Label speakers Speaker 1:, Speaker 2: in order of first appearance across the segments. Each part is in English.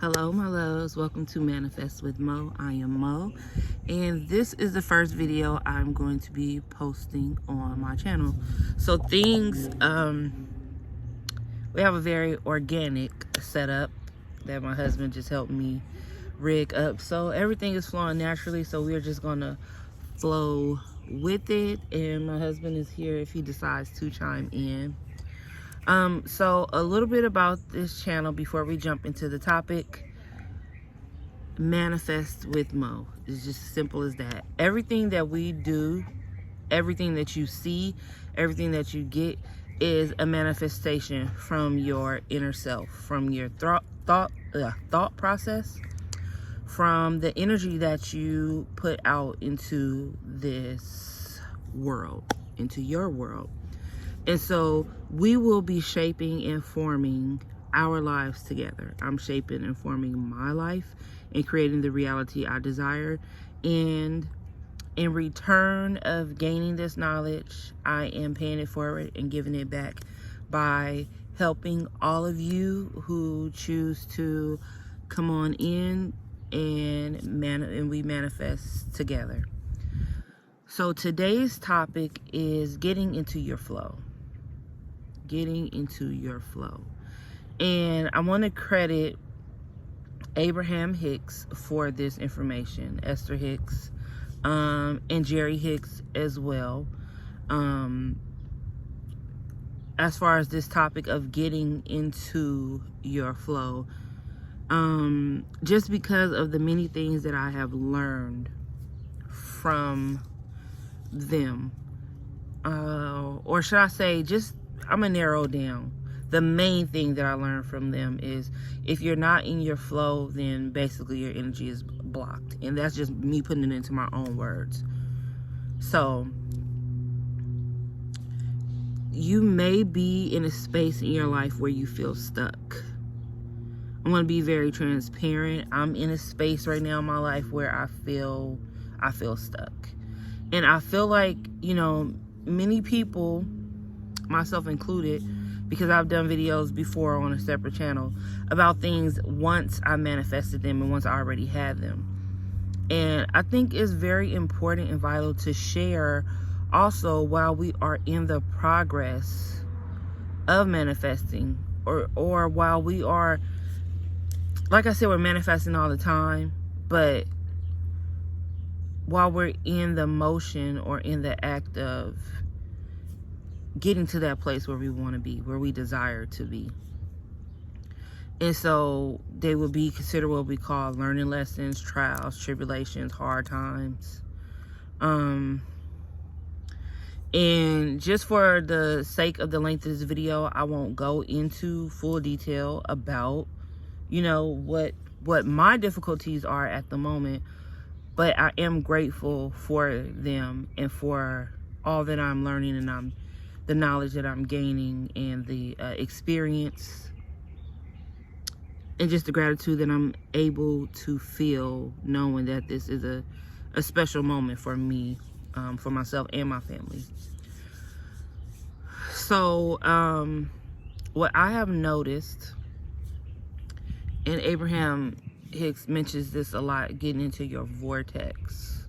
Speaker 1: Hello, my loves. Welcome to Manifest with Mo. I am Mo, and this is the first video I'm going to be posting on my channel. So we have a very organic setup that my husband just helped me rig up. So everything is flowing naturally. So we're just gonna flow with it, and my husband is here if he decides to chime in. So a little bit about this channel before we jump into the topic. Manifest with Mo. It's just as simple as that. Everything that we do, everything that you see, everything that you get is a manifestation from your inner self, from your thought process, from the energy that you put out into this world, into your world. And so we will be shaping and forming our lives together. I'm shaping and forming my life and creating the reality I desire. And in return of gaining this knowledge, I am paying it forward and giving it back by helping all of you who choose to come on in and we manifest together. So today's topic is getting into your flow. Getting into your flow. And I want to credit Abraham Hicks for this information, Esther Hicks, and Jerry Hicks as well. As far as this topic of getting into your flow, just because of the many things that I have learned from them, or should I say, I'm gonna narrow down. The main thing that I learned from them is if you're not in your flow, then basically your energy is blocked. And that's just me putting it into my own words. So you may be in a space in your life where you feel stuck. I'm going to be very transparent. I'm in a space right now in my life where I feel stuck. And I feel like, many people, myself included, because I've done videos before on a separate channel about things once I manifested them and once I already had them. And I think it's very important and vital to share also while we are in the progress of manifesting, or while we are, like I said, we're manifesting all the time, but while we're in the motion or in the act of getting to that place where we want to be, where we desire to be. And so they will be considered what we call learning lessons, trials, tribulations, hard times. And just for the sake of the length of this video, I won't go into full detail about, what my difficulties are at the moment. But I am grateful for them and for all that I'm learning and the knowledge that I'm gaining and the experience and just the gratitude that I'm able to feel, knowing that this is a special moment for me, for myself and my family. So what I have noticed, and Abraham Hicks mentions this a lot, getting into your vortex,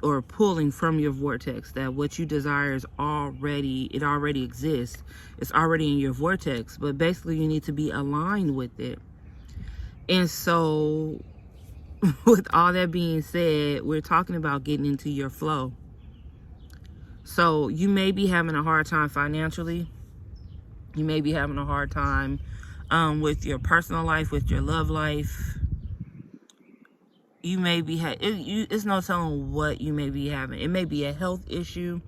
Speaker 1: or pulling from your vortex, that what you desire is already exists. It's already in your vortex, but basically you need to be aligned with it. And so with all that being said, we're talking about getting into your flow. So you may be having a hard time financially. You may be having a hard time with your personal life, with your love life. You may be it's no telling what you may be having. It may be a health issue.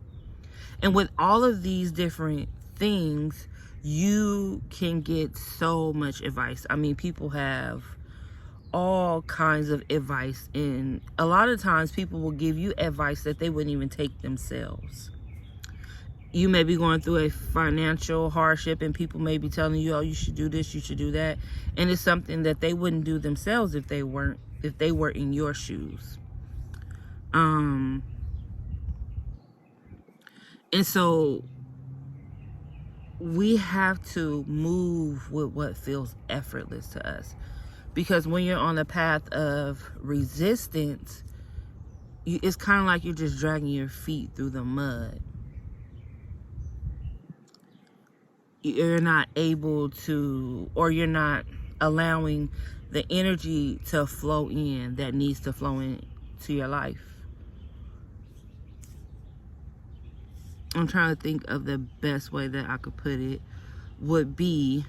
Speaker 1: And with all of these different things, you can get so much advice. I mean, people have all kinds of advice, and a lot of times people will give you advice that they wouldn't even take themselves. You may be going through a financial hardship and people may be telling you, oh, you should do this, you should do that. And it's something that they wouldn't do themselves if they were in your shoes. And so we have to move with what feels effortless to us. Because when you're on the path of resistance, it's kind of like you're just dragging your feet through the mud. You're not able to, or you're not allowing the energy to flow in that needs to flow into your life. I'm trying to think of the best way that I could put it would be,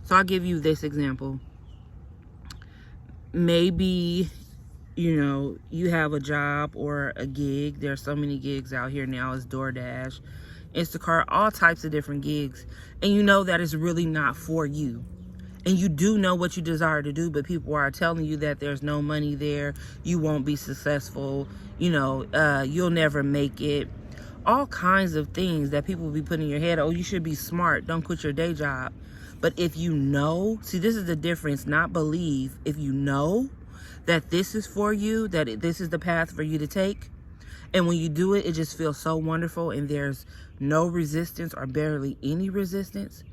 Speaker 1: so I'll give you this example. Maybe, you have a job or a gig. There's so many gigs out here now. It's DoorDash, Instacart, all types of different gigs. And you know that it's really not for you. And you do know what you desire to do, but people are telling you that there's no money there. You won't be successful. You'll never make it. All kinds of things that people will be putting in your head. Oh, you should be smart. Don't quit your day job. But if you know, see, this is the difference, not believe. If you know that this is for you, that this is the path for you to take, and when you do it, it just feels so wonderful and there's no resistance or barely any resistance,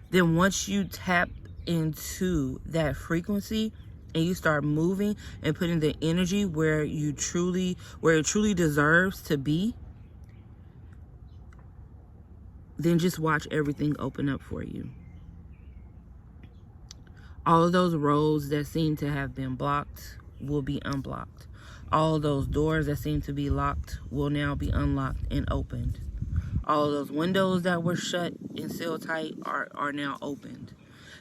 Speaker 1: then once you tap into that frequency and you start moving and putting the energy where it truly deserves to be, then just watch everything open up for you. All of those roads that seem to have been blocked will be unblocked. All of those doors that seem to be locked will now be unlocked and opened. All of those windows that were shut and sealed tight are now opened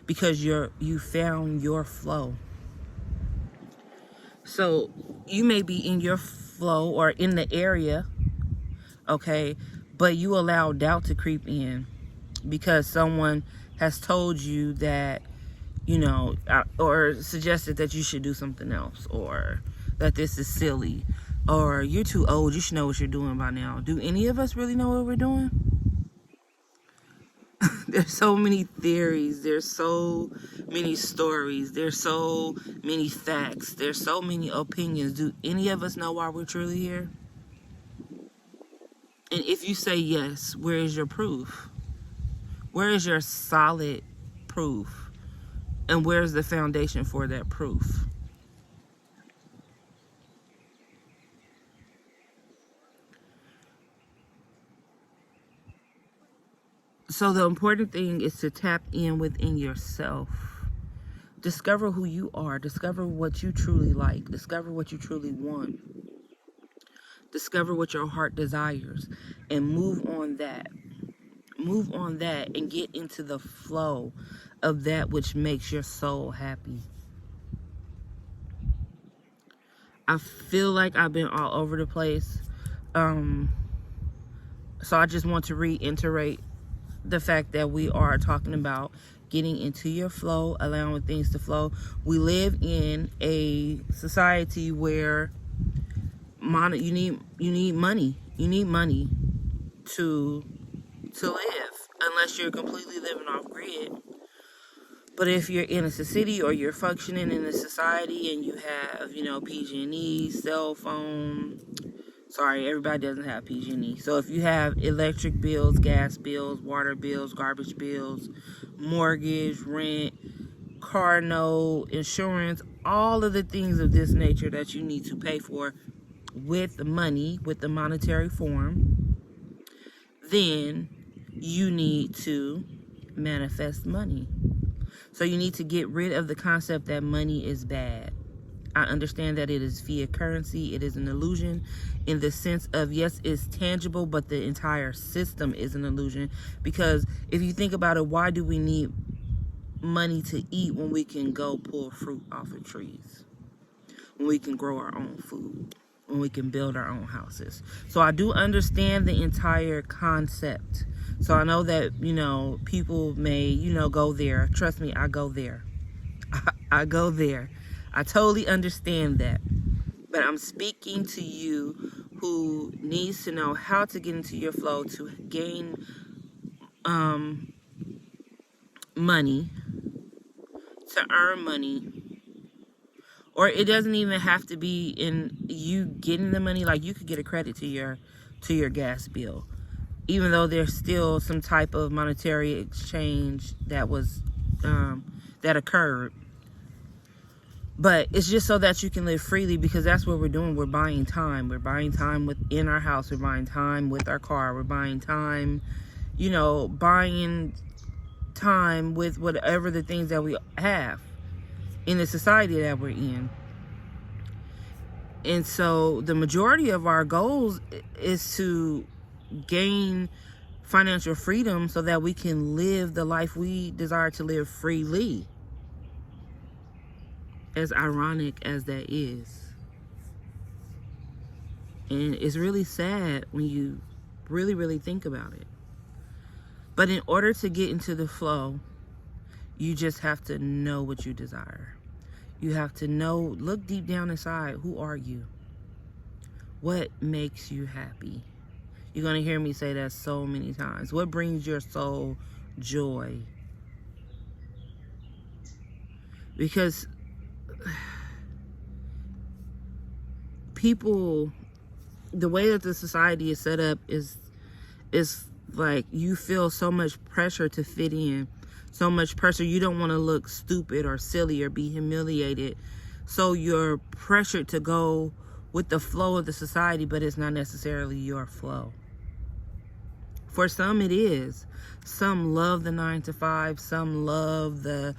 Speaker 1: because you found your flow. So you may be in your flow or in the area, okay, but you allow doubt to creep in because someone has told you that, or suggested that you should do something else, or that this is silly, or you're too old, you should know what you're doing by now. Do any of us really know what we're doing? There's so many theories, there's so many stories, there's so many facts, there's so many opinions. Do any of us know why we're truly here? And if you say yes, where is your proof? Where is your solid proof? And where's the foundation for that proof? So the important thing is to tap in within yourself. Discover who you are. Discover what you truly like. Discover what you truly want. Discover what your heart desires. And move on that. Move on that and get into the flow of that which makes your soul happy. I feel like I've been all over the place. So I just want to reiterate the fact that we are talking about getting into your flow, allowing things to flow. We live in a society where you need money. You need money to live, unless you're completely living off grid. But if you're in a city or you're functioning in a society and you have, PG&E, cell phone, sorry, everybody doesn't have PG&E. So if you have electric bills, gas bills, water bills, garbage bills, mortgage, rent, car note, insurance, all of the things of this nature that you need to pay for with money, with the monetary form, then you need to manifest money. So you need to get rid of the concept that money is bad. I understand that it is fiat currency. It is an illusion in the sense of, yes, it's tangible, but the entire system is an illusion. Because if you think about it, why do we need money to eat when we can go pull fruit off of trees? When we can grow our own food? When we can build our own houses? So I do understand the entire concept. So I know that, people may, go there. Trust me, I go there. I go there. I totally understand that. But I'm speaking to you who needs to know how to get into your flow to gain money, to earn money. Or it doesn't even have to be in you getting the money. Like, you could get a credit to your gas bill. even though there's still some type of monetary exchange that was that occurred. But it's just so that you can live freely, because that's what we're doing. We're buying time. We're buying time within our house. We're buying time with our car. We're buying time, you know, buying time with whatever the things that we have in the society that we're in. And so the majority of our goals is to gain financial freedom so that we can live the life we desire to live freely. As ironic as that is. And it's really sad when you really, really think about it. But in order to get into the flow, you just have to know what you desire. You have to know, look deep down inside, who are you? What makes you happy? You're going to hear me say that so many times. What brings your soul joy? Because people, the way that the society is set up is like you feel so much pressure to fit in, so much pressure. You don't want to look stupid or silly or be humiliated, so you're pressured to go with the flow of the society, but it's not necessarily your flow. For some it is. Some love the 9 to 5, some love the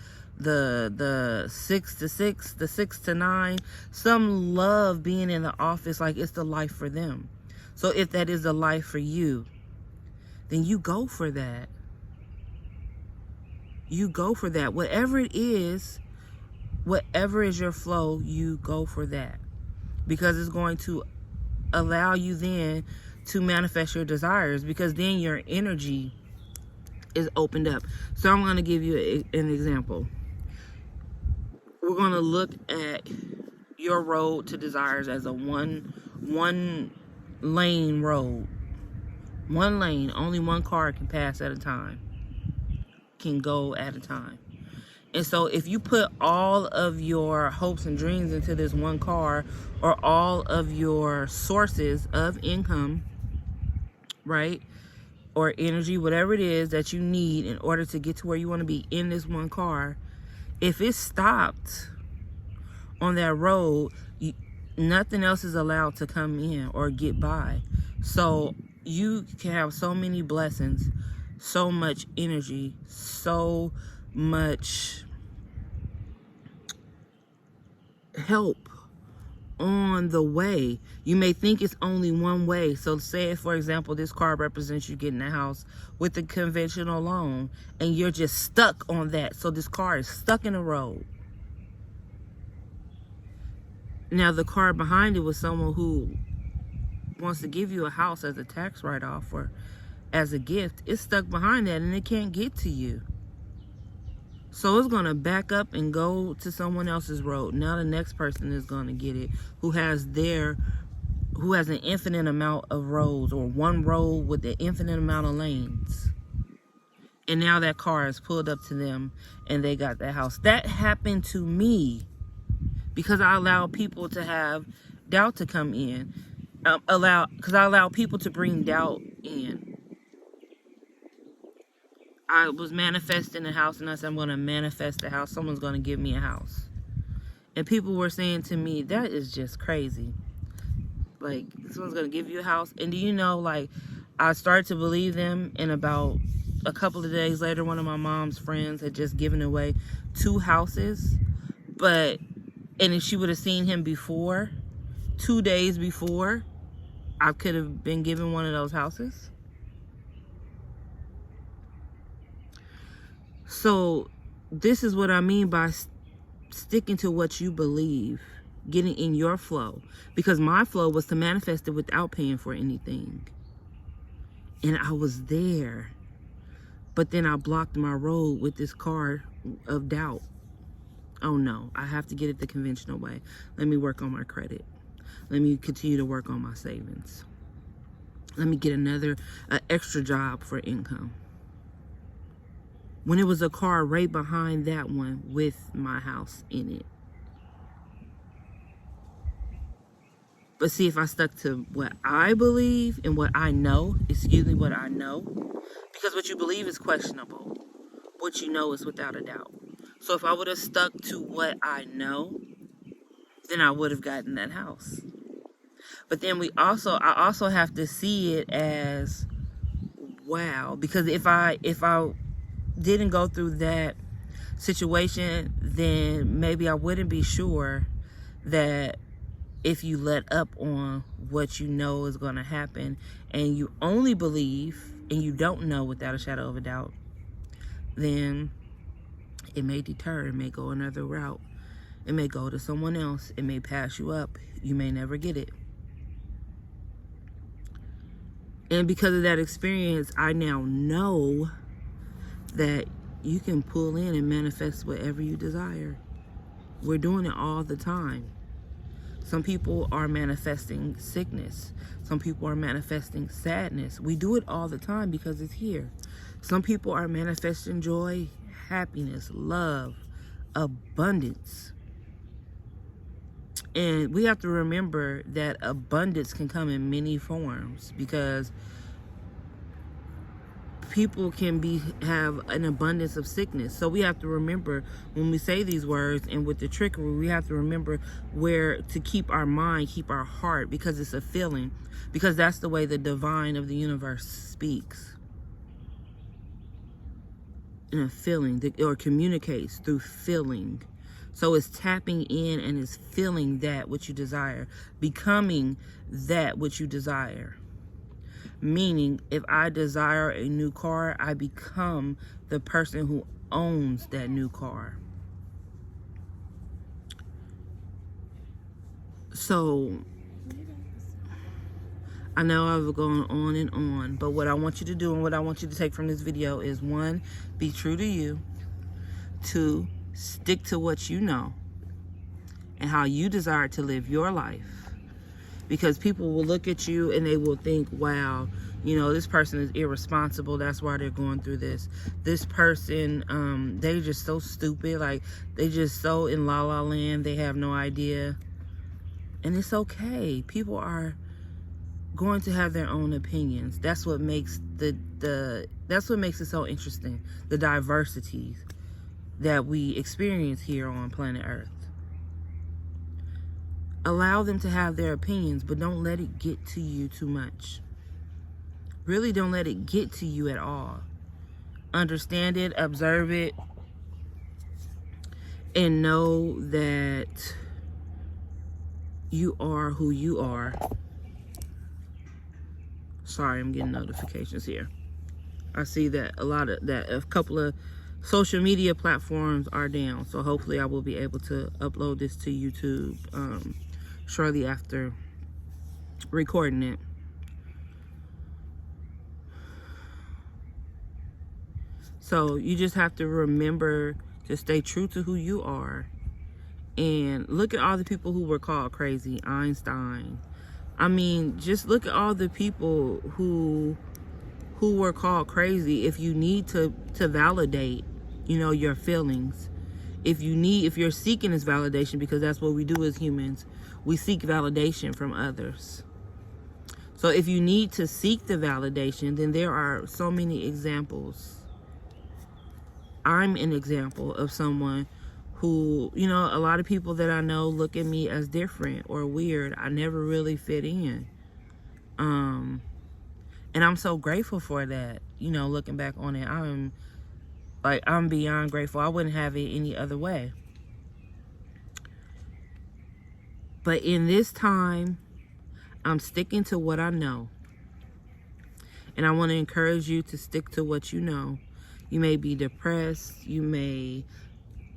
Speaker 1: 6 to 6, the 6 to 9. Some love being in the office like it's the life for them. So if that is the life for you, then you go for that. You go for that. Whatever it is, whatever is your flow, you go for that. Because it's going to allow you then to manifest your desires, because then your energy is opened up. So I'm going to give you an example. We're going to look at your road to desires as a one lane road. One lane, only one car can pass at a time, can go at a time. And so if you put all of your hopes and dreams into this one car, or all of your sources of income, right, or energy, whatever it is that you need in order to get to where you want to be in this one car, if it stopped on that road, nothing else is allowed to come in or get by. So you can have so many blessings, so much energy, so much help on the way. You may think it's only one way. So say, for example, this car represents you getting a house with a conventional loan, and you're just stuck on that. So this car is stuck in the road. Now the car behind it was someone who wants to give you a house as a tax write-off or as a gift. It's stuck behind that and it can't get to you. So it's going to back up and go to someone else's road. Now the next person is going to get it, who has an infinite amount of roads, or one road with an infinite amount of lanes. And now that car is pulled up to them and they got that house. That happened to me because I allowed people to have doubt to come in. Because I allow people to bring doubt in. I was manifesting a house, and I said, I'm going to manifest a house. Someone's going to give me a house. And people were saying to me, that is just crazy. Like, someone's going to give you a house. And do you know, like, I started to believe them, and about a couple of days later, one of my mom's friends had just given away 2 houses. And if she would have seen him before, 2 days before, I could have been given one of those houses. So this is what I mean by sticking to what you believe, getting in your flow. Because my flow was to manifest it without paying for anything. And I was there. But then I blocked my road with this car of doubt. Oh no, I have to get it the conventional way. Let me work on my credit. Let me continue to work on my savings. Let me get an extra job for income. When it was a car right behind that one with my house in it. But see, if I stuck to what I believe and what I know, what I know, because what you believe is questionable. What you know is without a doubt. So if I would have stuck to what I know, then I would have gotten that house. But then I also have to see it as, wow, because if I didn't go through that situation, then maybe I wouldn't be sure that if you let up on what you know is going to happen and you only believe and you don't know without a shadow of a doubt, then it may deter, it may go another route, it may go to someone else, it may pass you up, you may never get it. And because of that experience, I now know that you can pull in and manifest whatever you desire. We're doing it all the time. Some people are manifesting sickness. Some people are manifesting sadness. We do it all the time because it's here. Some people are manifesting joy, happiness, love, abundance. And we have to remember that abundance can come in many forms, because people can have an abundance of sickness. So we have to remember when we say these words, and with the trickery, we have to remember where to keep our mind, keep our heart, because it's a feeling, because that's the way the divine of the universe speaks. In a feeling, or communicates through feeling. So it's tapping in and it's feeling that which you desire, becoming that which you desire. Meaning, if I desire a new car, I become the person who owns that new car. So, I know I've gone on and on, but what I want you to do and what I want you to take from this video is, 1, be true to you. 2, stick to what you know and how you desire to live your life. Because people will look at you and they will think, wow, you know, this person is irresponsible. That's why they're going through this. This person, they're just so stupid. Like, they just so in la la land. They have no idea. And it's okay. People are going to have their own opinions. That's what makes that's what makes it so interesting. The diversities that we experience here on planet Earth. Allow them to have their opinions, but don't let it get to you too much. Really don't let it get to you at all. Understand it, observe it, and know that you are who you are. Sorry, I'm getting notifications here. I see that a couple of social media platforms are down, so hopefully I will be able to upload this to YouTube shortly after recording it. So you just have to remember to stay true to who you are. And look at all the people who were called crazy. Einstein. I mean, just look at all the people who were called crazy. If you need to validate, you know, your feelings. If you're seeking this validation, because that's what we do as humans. We seek validation from others. So if you need to seek the validation, then there are so many examples. I'm an example of someone who, you know, a lot of people that I know look at me as different or weird. I never really fit in. And I'm so grateful for that. You know, looking back on it, I'm beyond grateful. I wouldn't have it any other way. But in this time, I'm sticking to what I know. And I want to encourage you to stick to what you know. You may be depressed. You may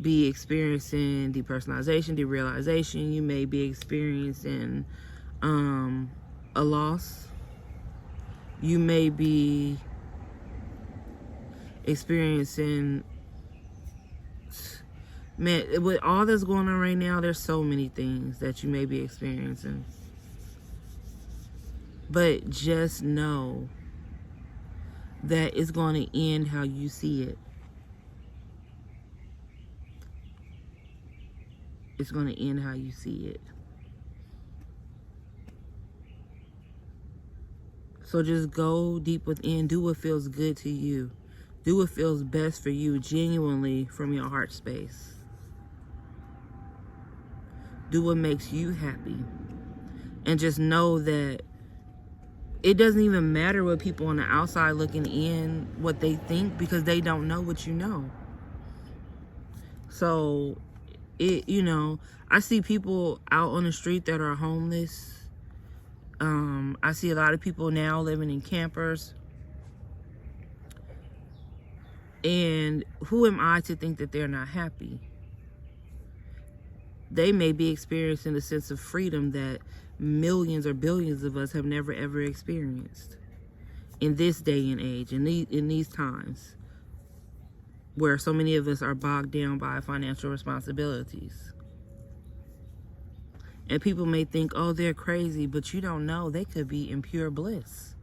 Speaker 1: be experiencing depersonalization, derealization. You may be experiencing a loss. You may be experiencing, man, with all that's going on right now, there's so many things that you may be experiencing. But just know that it's going to end how you see it. It's going to end how you see it. So just go deep within. Do what feels good to you. Do what feels best for you, genuinely from your heart space. Do what makes you happy. And just know that it doesn't even matter what people on the outside looking in, what they think, because they don't know what you know. So, I see people out on the street that are homeless. I see a lot of people now living in campers. And who am I to think that they're not happy? They may be experiencing a sense of freedom that millions or billions of us have never ever experienced in this day and age, in these times where so many of us are bogged down by financial responsibilities. And people may think, oh, they're crazy, but you don't know. They could be in pure bliss.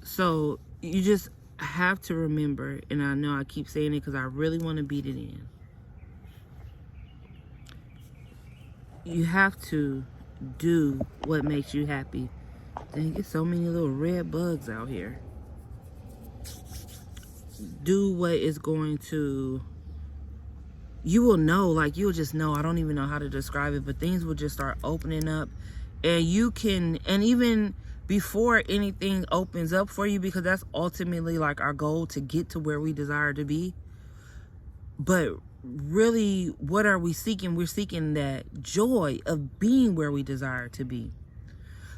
Speaker 1: So you just have to remember, and I know I keep saying it because I really want to beat it in. You have to do what makes you happy. Dang, get so many little red bugs out here. Do what is going to, you will know, like you'll just know, I don't even know how to describe it, but things will just start opening up. And you can, and even before anything opens up for you, because that's ultimately like our goal, to get to where we desire to be. But really, what are we seeking? We're seeking that joy of being where we desire to be.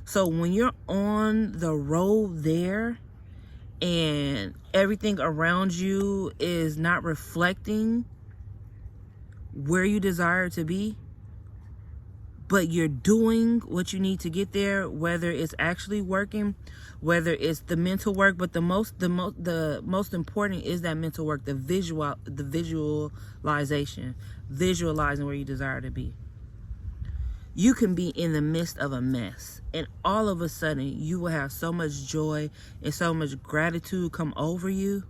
Speaker 1: So when you're on the road there and everything around you is not reflecting where you desire to be, but you're doing what you need to get there, whether it's actually working, whether it's the mental work, but the most important is that mental work, the visualization, visualizing where you desire to be. You can be in the midst of a mess, and all of a sudden you will have so much joy and so much gratitude come over you,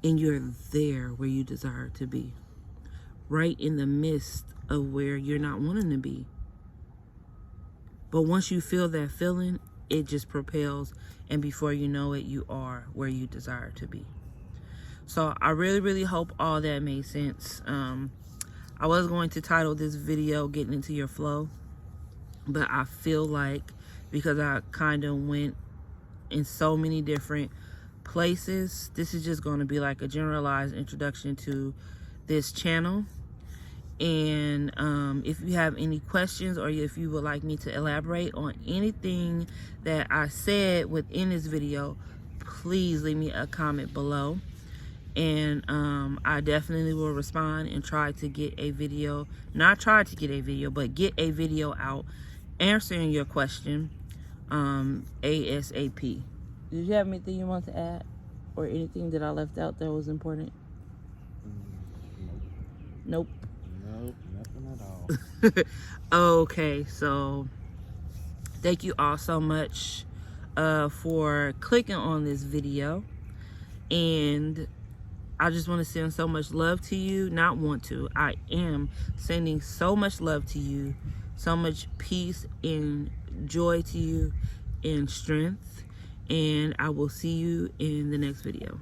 Speaker 1: and you're there where you desire to be, right in the midst of where you're not wanting to be. But once you feel that feeling, it just propels, and before you know it, you are where you desire to be. So I really, really hope all that made sense. I was going to title this video Getting Into Your Flow, but I feel like because I kind of went in so many different places, this is just going to be like a generalized introduction to this channel. And if you have any questions, or if you would like me to elaborate on anything that I said within this video, please leave me a comment below. And I definitely will respond and try to get a video, not try to get a video, but get a video out answering your question ASAP. Did you have anything you want to add, or anything that I left out that was important? Nope.
Speaker 2: Nope, nothing at
Speaker 1: all. Okay, so thank you all so much for clicking on this video, and I just want to send so much love to you. Not want to, I am sending so much love to you, so much peace and joy to you, and strength, and I will see you in the next video.